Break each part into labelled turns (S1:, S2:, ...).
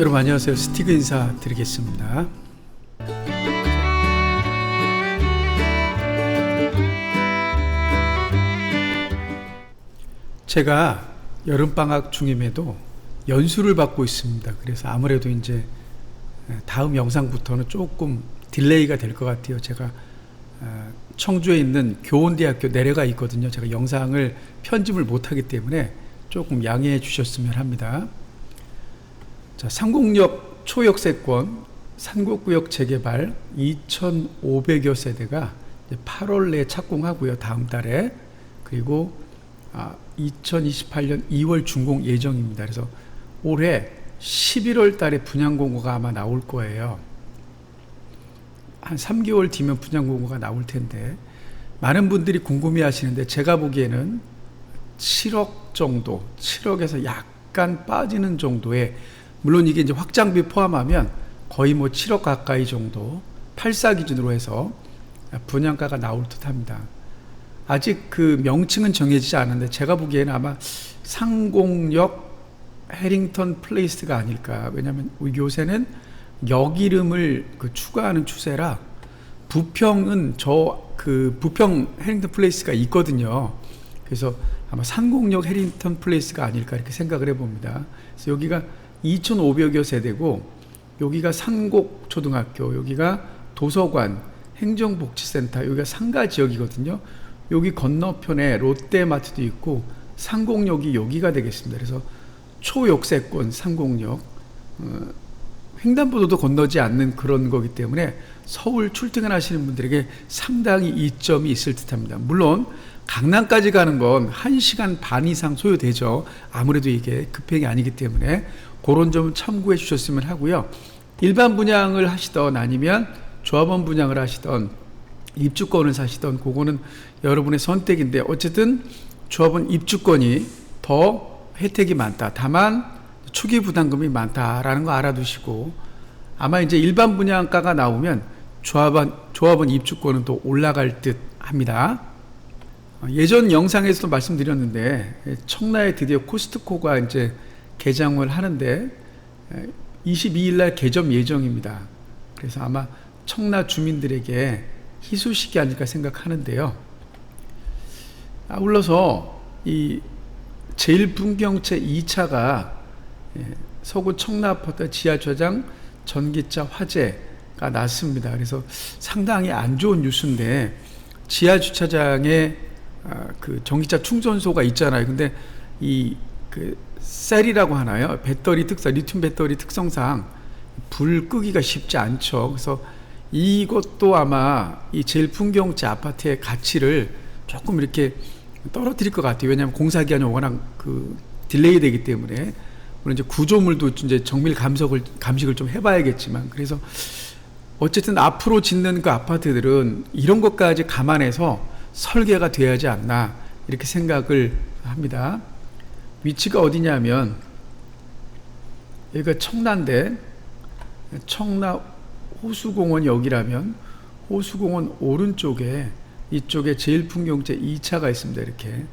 S1: 여러분 안녕하세요. 스티그 인사 드리겠습니다. 제가 여름방학 중임에도 연수를 받고 있습니다. 그래서 아무래도 이제 다음 영상부터는 조금 딜레이가 될 것 같아요. 제가 청주에 있는 교원대학교 내려가 있거든요. 제가 영상을 편집을 못하기 때문에 조금 양해해 주셨으면 합니다. 자, 상곡역 초역세권 산곡구역 재개발 2,500여 세대가 8월 내에 착공하고요. 다음 달에. 그리고 2028년 2월 준공 예정입니다. 그래서 올해 11월 달에 분양공고가 아마 나올 거예요. 한 3개월 뒤면 분양공고가 나올 텐데 많은 분들이 궁금해 하시는데 제가 보기에는 7억 정도, 7억에서 약간 빠지는 정도의, 물론 이게 이제 확장비 포함하면 거의 뭐 7억 가까이 정도 8사 기준으로 해서 분양가가 나올 듯 합니다. 아직 그 명칭은 정해지지 않은데 제가 보기에는 아마 상곡역 해링턴 플레이스가 아닐까. 왜냐하면 요새는 역 이름을 추가하는 추세라 부평은 부평 해링턴 플레이스가 있거든요. 그래서 아마 상곡역 해링턴 플레이스가 아닐까 이렇게 생각을 해봅니다. 그래서 여기가 2,500여 세대고 여기가 산곡초등학교, 여기가 도서관, 행정복지센터, 여기가 상가 지역이거든요. 여기 건너편에 롯데마트도 있고 상곡역이 여기가 되겠습니다. 그래서 초역세권 상곡역, 횡단보도도 건너지 않는 그런 거기 때문에 서울 출퇴근하시는 분들에게 상당히 이점이 있을 듯합니다. 물론 강남까지 가는 건 1시간 반 이상 소요되죠. 아무래도 이게 급행이 아니기 때문에 그런 점 참고해 주셨으면 하고요. 일반 분양을 하시던 아니면 조합원 분양을 하시던 입주권을 사시던 그거는 여러분의 선택인데 어쨌든 조합원 입주권이 더 혜택이 많다. 다만 초기 부담금이 많다라는 거 알아두시고 아마 이제 일반 분양가가 나오면 조합원 입주권은 또 올라갈 듯 합니다. 예전 영상에서도 말씀드렸는데 청라에 드디어 코스트코가 이제 개장을 하는데 22일 날 개점 예정입니다. 그래서 아마 청라 주민들에게 희소식이 아닐까 생각하는데요. 아울러서 이 제일풍경채 2차가 서구 청라아파트 지하주차장 전기차 화재가 났습니다. 그래서 상당히 안 좋은 뉴스인데 지하주차장에 그 전기차 충전소가 있잖아요. 근데 셀이라고 하나요? 배터리 특성, 리튬 배터리 특성상 불 끄기가 쉽지 않죠. 그래서 이것도 아마 이 제일풍경채 아파트의 가치를 조금 이렇게 떨어뜨릴 것 같아요. 왜냐하면 공사 기간이 워낙 딜레이 되기 때문에. 물론 이제 구조물도 이제 정밀 감식을 좀 해봐야겠지만, 그래서 어쨌든 앞으로 짓는 그 아파트들은 이런 것까지 감안해서 설계가 돼야지 않나 이렇게 생각을 합니다. 위치가 어디냐면 여기가 청라인데 청라 호수공원 역이라면 호수공원 오른쪽에 이쪽에 제일풍경채 2차가 있습니다. 이렇게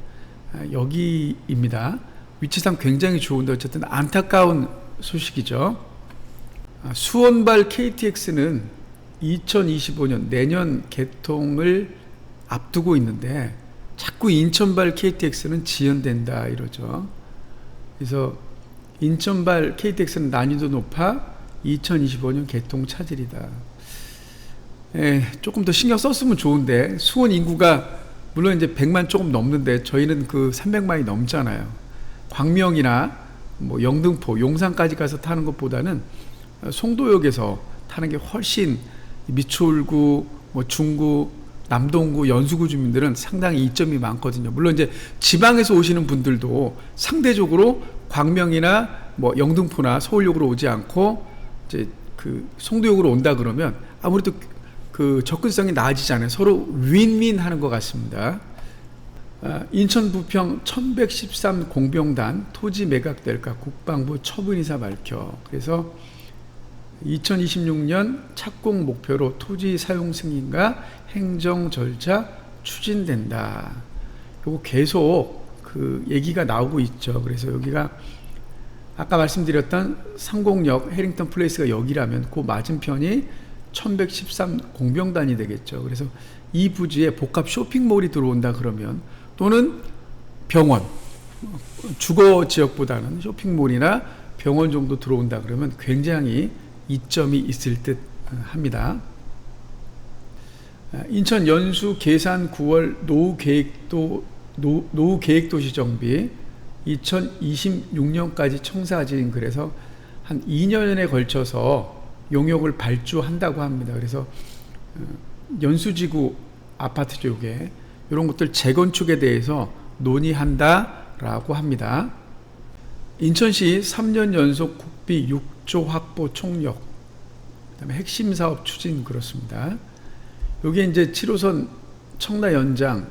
S1: 여기입니다. 위치상 굉장히 좋은데 어쨌든 안타까운 소식이죠. 수원발 KTX는 2025년 내년 개통을 앞두고 있는데 자꾸 인천발 KTX는 지연된다 이러죠. 그래서 인천발 KTX는 난이도 높아 2025년 개통 차질이다. 조금 더 신경 썼으면 좋은데 수원 인구가 물론 이제 100만 조금 넘는데 저희는 300만이 넘잖아요. 광명이나 뭐 영등포, 용산까지 가서 타는 것보다는 송도역에서 타는 게 훨씬 미추홀구, 뭐 중구, 남동구, 연수구 주민들은 상당히 이점이 많거든요. 물론 이제 지방에서 오시는 분들도 상대적으로 광명이나 뭐 영등포나 서울역으로 오지 않고 이제 송도역으로 온다 그러면 아무래도 접근성이 나아지잖아요. 서로 윈윈 하는 것 같습니다. 인천 부평 1113 공병단 토지 매각될까 국방부 처분이사 밝혀. 그래서 2026년 착공 목표로 토지 사용 승인과 행정 절차 추진된다. 요거 계속 얘기가 나오고 있죠. 그래서 여기가 아까 말씀드렸던 상공역 해링턴 플레이스가 여기라면 그 맞은편이 1113 공병단이 되겠죠. 그래서 이 부지에 복합 쇼핑몰이 들어온다 그러면, 또는 병원, 주거 지역보다는 쇼핑몰이나 병원 정도 들어온다 그러면 굉장히 이점이 있을 듯 합니다. 인천 연수 계산 9월 노후 계획도시 정비 2026년까지 청사진, 그래서 한 2년에 걸쳐서 용역을 발주한다고 합니다. 그래서 연수지구 아파트 쪽에 이런 것들 재건축에 대해서 논의한다라고 합니다. 인천시 3년 연속 국비 6조 확보 총력, 그다음에 핵심 사업 추진, 그렇습니다. 여기에 이제 7호선 청라 연장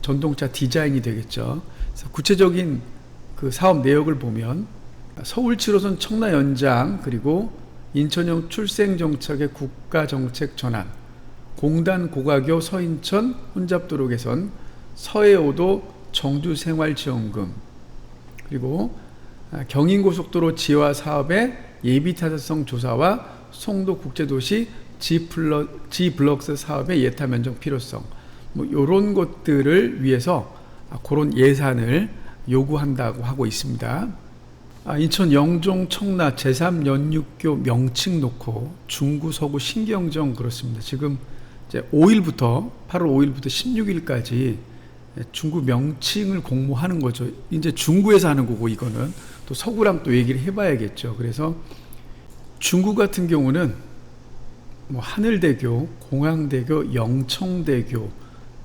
S1: 전동차 디자인이 되겠죠. 그래서 구체적인 그 사업 내역을 보면 서울 7호선 청라 연장, 그리고 인천형 출생정책의 국가정책 전환, 공단 고가교 서인천 혼잡도로 개선, 서해오도 정주생활지원금, 그리고 경인고속도로 지화 사업의 예비타당성 조사와 송도국제도시 G블럭스 사업의 예타 면적 필요성, 뭐 이런 것들을 위해서 그런 예산을 요구한다고 하고 있습니다. 인천 영종 청라 제3연육교 명칭 놓고 중구 서구 신경정, 그렇습니다. 지금 이제 8월 5일부터 16일까지 중구 명칭을 공모하는 거죠. 이제 중구에서 하는 거고, 이거는 또 서구랑 또 얘기를 해봐야겠죠. 그래서 중구 같은 경우는 뭐 하늘대교, 공항대교, 영청대교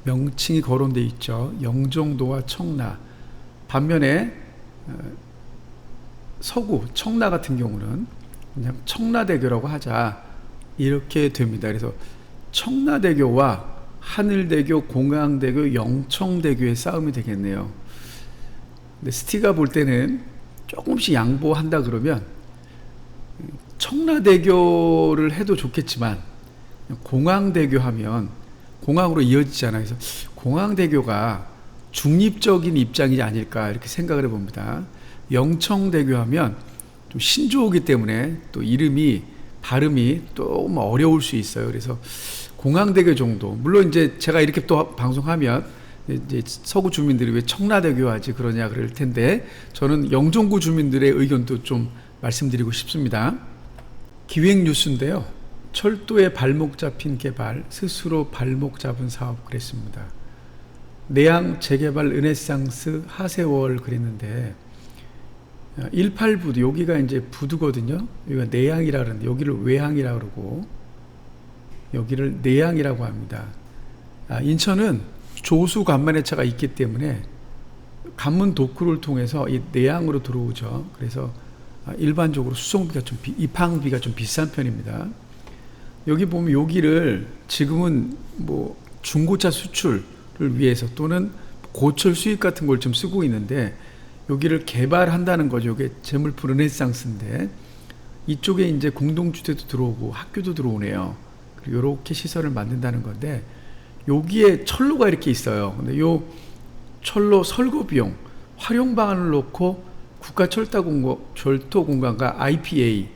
S1: 명칭이 거론돼 있죠. 영종도와 청라. 반면에 서구 청라 같은 경우는 그냥 청라대교라고 하자, 이렇게 됩니다. 그래서 청라대교와 하늘대교, 공항대교, 영청대교의 싸움이 되겠네요. 근데 스티가 볼 때는 조금씩 양보한다 그러면 청라대교를 해도 좋겠지만, 공항대교 하면 공항으로 이어지잖아요. 그래서 공항대교가 중립적인 입장이 아닐까, 이렇게 생각을 해봅니다. 영청대교 하면 좀 신조어이기 때문에 또 이름이, 발음이 또 어려울 수 있어요. 그래서 공항대교 정도, 물론 이제 제가 이렇게 또 방송하면 이제 서구 주민들이 왜 청라대교 하지 그러냐 그럴 텐데, 저는 영종구 주민들의 의견도 좀 말씀드리고 싶습니다. 기획 뉴스인데요. 철도에 발목 잡힌 개발, 스스로 발목 잡은 사업, 그랬습니다. 내양 재개발 르네상스 하세월 그랬는데, 18부두, 여기가 이제 부두거든요. 여기가 내양이라 그러는데 여기를 외항이라 그러고 여기를 내양이라고 합니다. 인천은 조수 간만회차가 있기 때문에 관문 도크를 통해서 이 내양으로 들어오죠. 그래서 일반적으로 수송비가 좀 입항비가 좀 비싼 편입니다. 여기 보면 여기를 지금은 뭐 중고차 수출을 위해서 또는 고철 수입 같은 걸 좀 쓰고 있는데, 여기를 개발한다는 거죠. 이게 재물포 르네상스인데, 이쪽에 이제 공동주택도 들어오고 학교도 들어오네요. 그리고 이렇게 시설을 만든다는 건데, 여기에 철로가 이렇게 있어요. 근데 요 철로 설거 비용, 활용 방안을 놓고 국가철도공단과 IPA,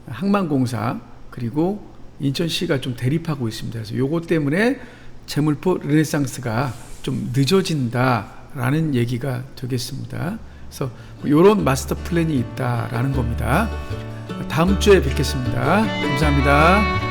S1: 항만공사, 그리고 인천시가 좀 대립하고 있습니다. 그래서 요것 때문에 재물포 르네상스가 좀 늦어진다라는 얘기가 되겠습니다. 그래서 이런 마스터 플랜이 있다라는 겁니다. 다음 주에 뵙겠습니다. 감사합니다.